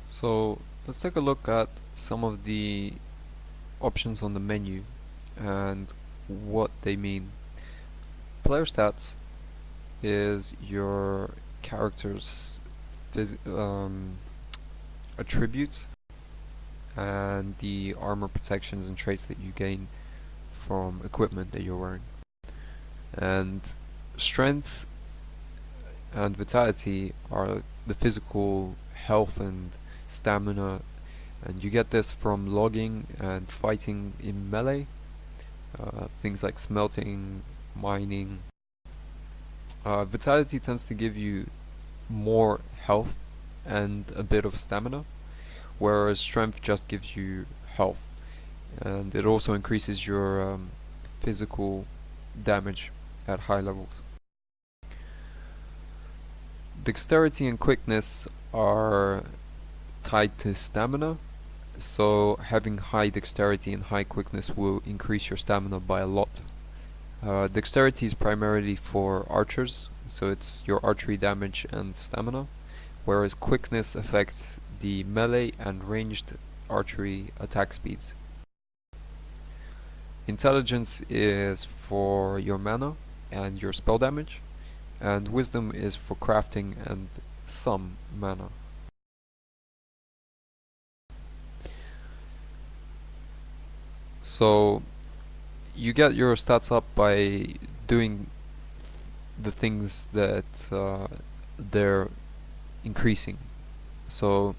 So let's take a look at some of the options on the menu and what they mean. Player stats is your character's attributes and the armor protections and traits that you gain from equipment that you're wearing. And strength and vitality are the physical health and stamina, and you get this from logging and fighting in melee, things like smelting, mining. Vitality tends to give you more health and a bit of stamina, whereas strength just gives you health, and it also increases your physical damage at high levels. Dexterity and quickness are tied to stamina, so having high dexterity and high quickness will increase your stamina by a lot. Dexterity is primarily for archers, so it's your archery damage and stamina, whereas quickness affects the melee and ranged archery attack speeds. Intelligence is for your mana and your spell damage, and wisdom is for crafting and some mana. So you get your stats up by doing the things that they're increasing. So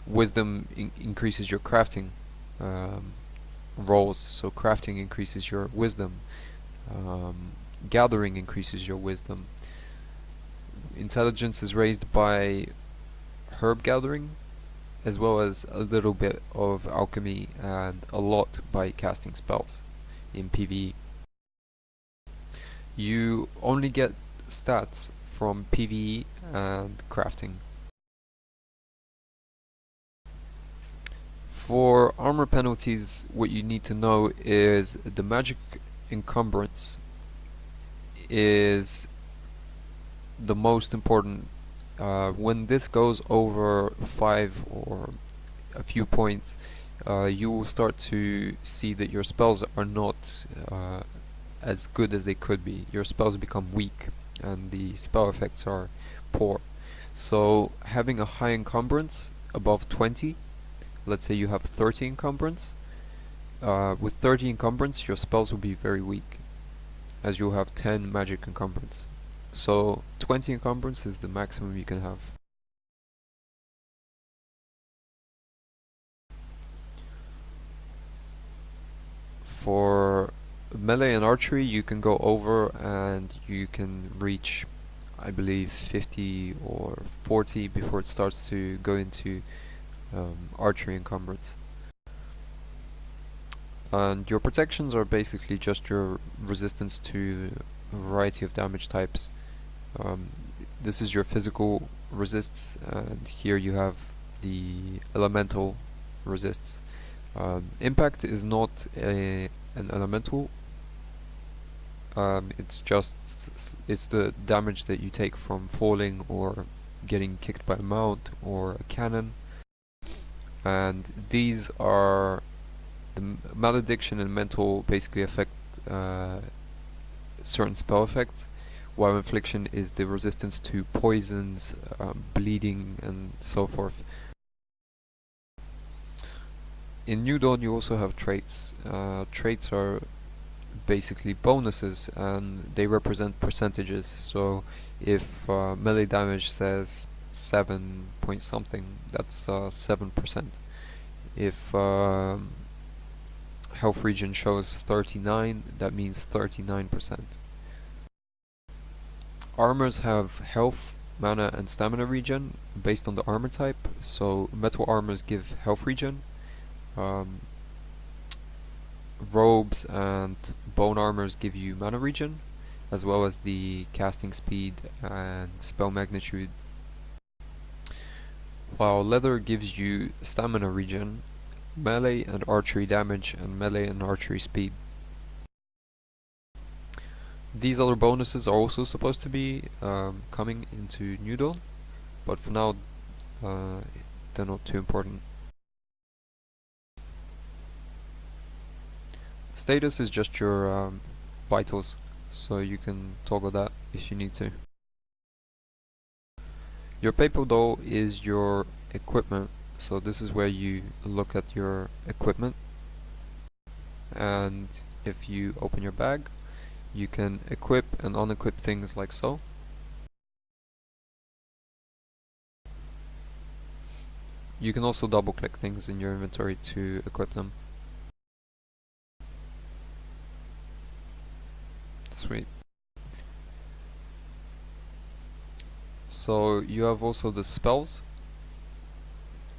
wisdom increases your crafting rolls, so crafting increases your wisdom. Gathering increases your wisdom. Intelligence is raised by herb gathering, as well as a little bit of alchemy and a lot by casting spells in PvE. You only get stats from PvE and crafting. For armor penalties, what you need to know is the magic encumbrance is the most important. When this goes over 5 or a few points, you will start to see that your spells are not as good as they could be. Your spells become weak and the spell effects are poor. So having a high encumbrance above 20, let's say you have 30 encumbrance, with 30 encumbrance your spells will be very weak, as you'll have 10 magic encumbrance. So 20 encumbrance is the maximum you can have. For melee and archery you can go over and you can reach, I believe, 50 or 40 before it starts to go into archery encumbrance. And your protections are basically just your resistance to a variety of damage types. This is your physical resists, and here you have the elemental resists. Impact is not an elemental. It's the damage that you take from falling or getting kicked by a mount or a cannon. And these are the malediction and mental basically affect certain spell effects, while infliction is the resistance to poisons, bleeding, and so forth. In New Dawn you also have traits. Traits are basically bonuses and they represent percentages. So if melee damage says 7 point something, that's 7%. If health region shows 39, that means 39%. Armors have health, mana, and stamina regen based on the armor type. So metal armors give health regen. Robes and bone armors give you mana regen, as well as the casting speed and spell magnitude. While leather gives you stamina regen, melee and archery damage, and melee and archery speed. These other bonuses are also supposed to be coming into New Dawn, but for now they're not too important. Status is just your vitals, so you can toggle that if you need to. Your paper doll is your equipment, so this is where you look at your equipment, and if you open your bag, you can equip and unequip things like so. You can also double click things in your inventory to equip them. Sweet. So you have also the spells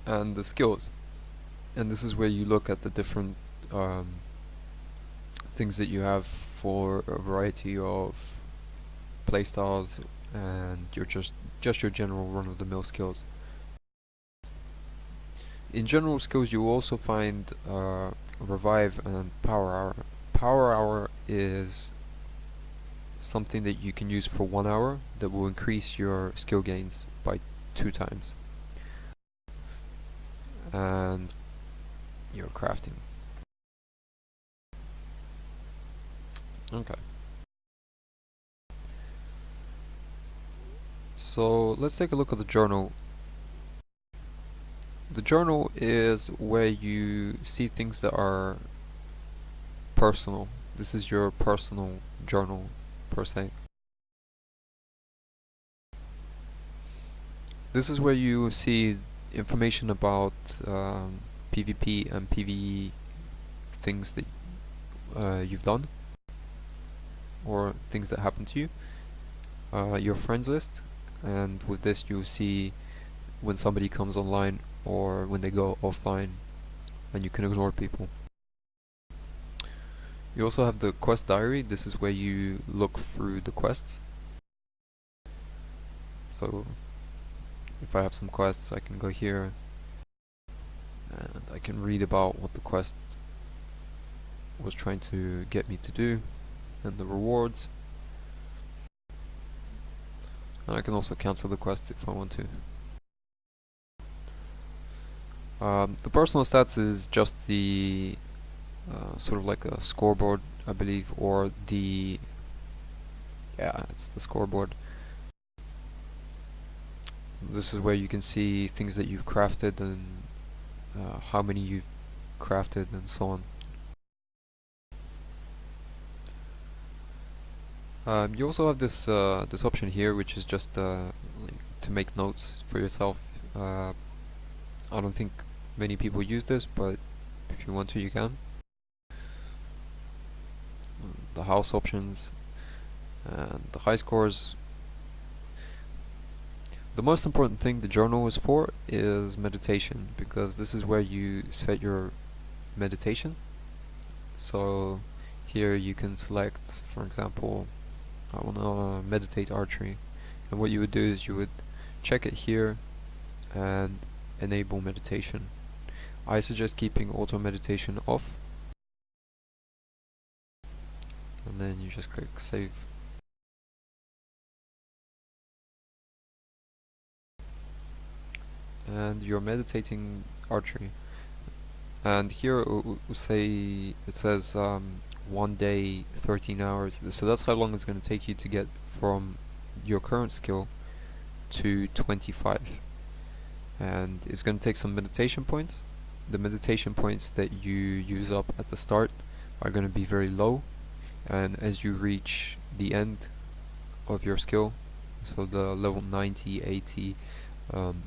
and the skills, and this is where you look at the different things that you have for a variety of playstyles and your just your general run-of-the-mill skills. In general skills you will also find revive and power hour. Power hour is something that you can use for 1 hour that will increase your skill gains by 2 times. And your crafting. Okay. So let's take a look at the journal. The journal is where you see things that are personal. This is your personal journal per se. This is where you see information about PvP and PvE things that you've done or things that happen to you. Your friends list, and with this you'll see when somebody comes online or when they go offline, and you can ignore people. You also have the quest diary. This is where you look through the quests. So if I have some quests, I can go here and I can read about what the quest was trying to get me to do and the rewards. And I can also cancel the quest if I want to. The personal stats is just the sort of like a scoreboard, I believe, or the it's the scoreboard. This is where you can see things that you've crafted and how many you've crafted and so on. You also have this this option here, which is just like to make notes for yourself. I don't think many people use this, but if you want to, you can. The house options and the high scores. The most important thing the journal is for is meditation, because this is where you set your meditation. So here you can select, for example, I want to meditate archery, and what you would do is you would check it here and enable meditation. I suggest keeping auto meditation off, and then you just click save. And you're meditating archery, and here it says 1 day 13 hours, so that's how long it's going to take you to get from your current skill to 25, and it's going to take some meditation points. The meditation points that you use up at the start are going to be very low, and as you reach the end of your skill, so the level 90, 80,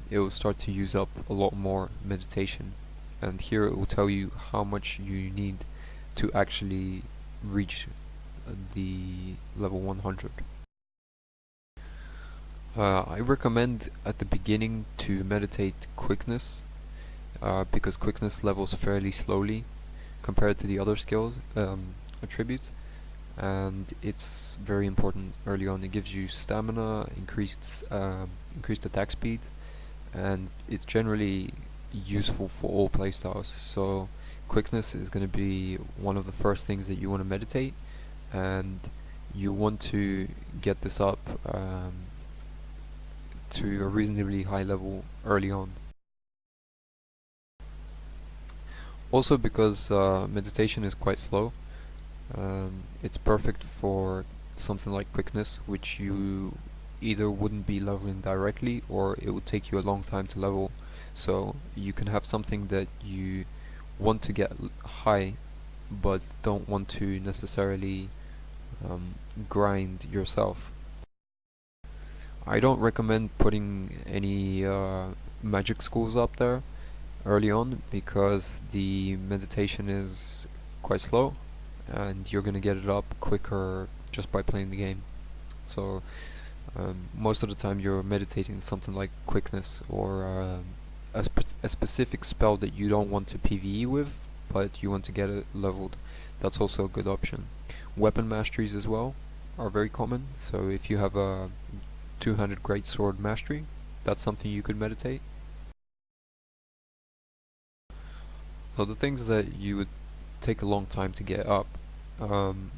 it will start to use up a lot more meditation, and here it will tell you how much you need to actually reach the level 100. I recommend at the beginning to meditate quickness, because quickness levels fairly slowly compared to the other skills attributes, and it's very important early on. It gives you stamina, increased attack speed, and it's generally useful for all playstyles. So quickness is going to be one of the first things that you want to meditate, and you want to get this up to a reasonably high level early on. Also because meditation is quite slow, it's perfect for something like quickness, which you either wouldn't be leveling directly or it would take you a long time to level. So you can have something that you want to get high but don't want to necessarily grind yourself. I don't recommend putting any magic schools up there early on because the meditation is quite slow and you're gonna get it up quicker just by playing the game. So most of the time you're meditating something like quickness or a specific spell that you don't want to PvE with but you want to get it leveled. That's also a good option. Weapon masteries as well are very common, so if you have a 200 greatsword mastery, that's something you could meditate. So the things that you would take a long time to get up,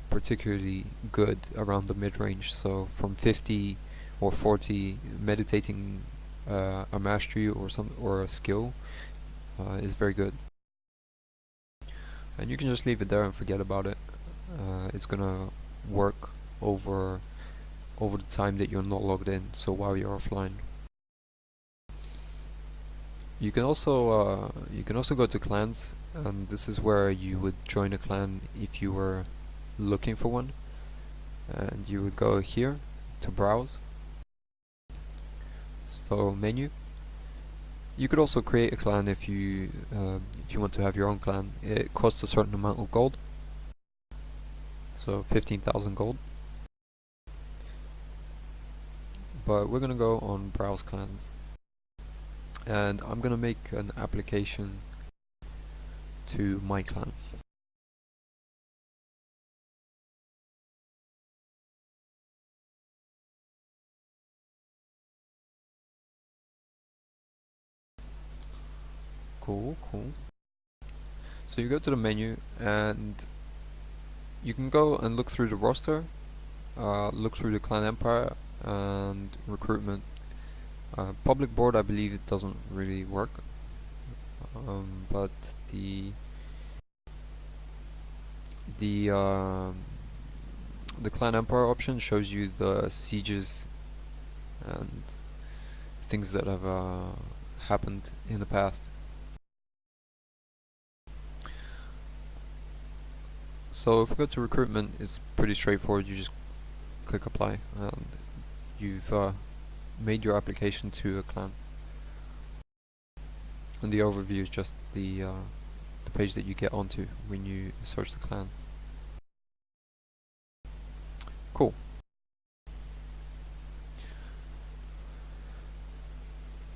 particularly good around the mid-range, so from 50 or 40, meditating a mastery or a skill is very good. And you can just leave it there and forget about it. It's gonna work over the time that you're not logged in, so while you're offline. You can also go to clans, and this is where you would join a clan if you were looking for one. And you would go here to browse. So menu. You could also create a clan if you want to have your own clan. It costs a certain amount of gold, so 15,000 gold. But we're gonna go on browse clans, and I'm gonna make an application to my clan. Cool. So you go to the menu and you can go and look through the roster, look through the clan empire and recruitment. Public board, I believe it doesn't really work, but the clan empire option shows you the sieges and things that have happened in the past. So if we go to recruitment, it's pretty straightforward. You just click apply and you've made your application to a clan. And the overview is just the page that you get onto when you search the clan. Cool.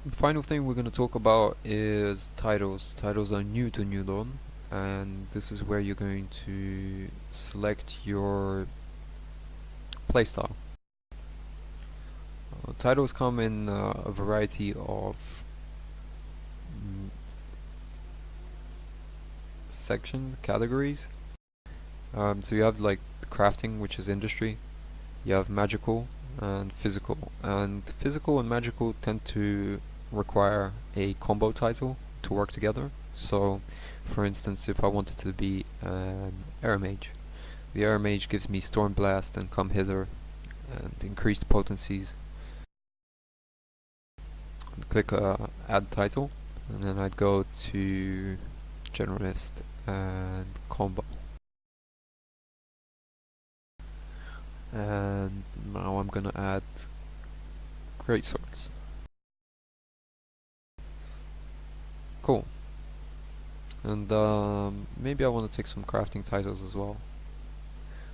The final thing we're going to talk about is titles. Titles are new to New Dawn, and this is where you're going to select your playstyle. Titles come in a variety of section categories. So you have like crafting, which is industry. You have magical and physical, and physical and magical tend to require a combo title to work together. So for instance, if I wanted to be an air mage, the air mage gives me storm blast and come hither and increased potencies. I'd click add title, and then I'd go to generalist and combo. And now I'm gonna add greatswords. Cool. And maybe I want to take some crafting titles as well.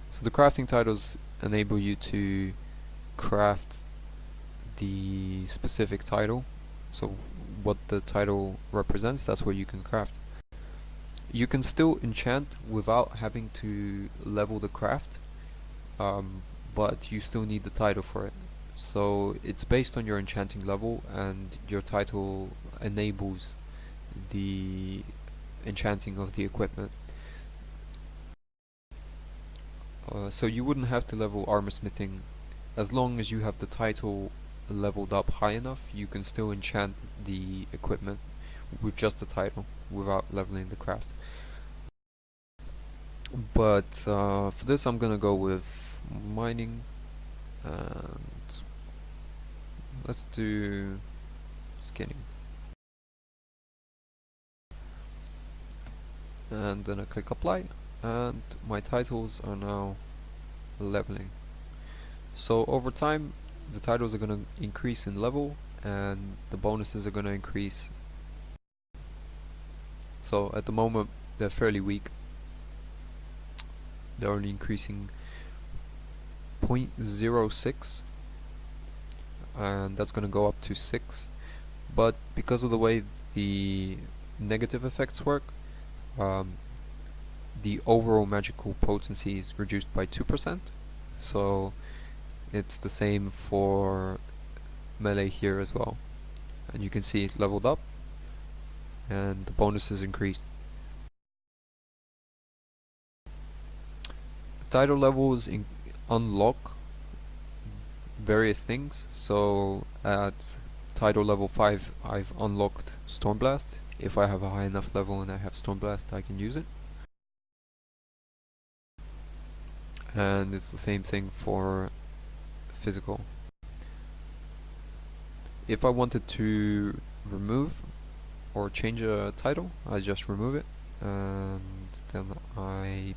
So the crafting titles enable you to craft the specific title. So what the title represents, that's where you can craft. You can still enchant without having to level the craft, but you still need the title for it. So it's based on your enchanting level, and your title enables the enchanting of the equipment. So you wouldn't have to level armor smithing. As long as you have the title leveled up high enough, you can still enchant the equipment with just the title without leveling the craft. But for this I'm gonna go with mining, and let's do skinning. And then I click apply, and my titles are now leveling. So over time the titles are going to increase in level and the bonuses are going to increase. So at the moment they're fairly weak. They're only increasing 0.06, and that's going to go up to 6. But because of the way the negative effects work, the overall magical potency is reduced by 2%. So it's the same for melee here as well. And you can see it leveled up and the bonuses increased. Title levels unlock various things. So at title level 5 I've unlocked Stormblast. If I have a high enough level and I have Stormblast, I can use it. And it's the same thing for physical. If I wanted to remove or change a title, I just remove it, and then I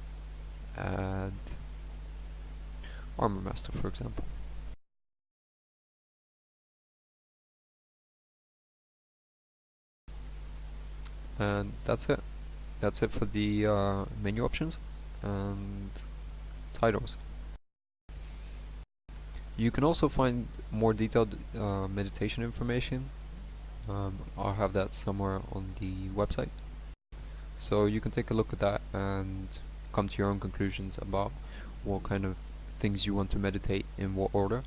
add Armor Master, for example. And that's it. That's it for the menu options and titles. You can also find more detailed meditation information. I'll have that somewhere on the website. So you can take a look at that and come to your own conclusions about what kind of things you want to meditate in what order.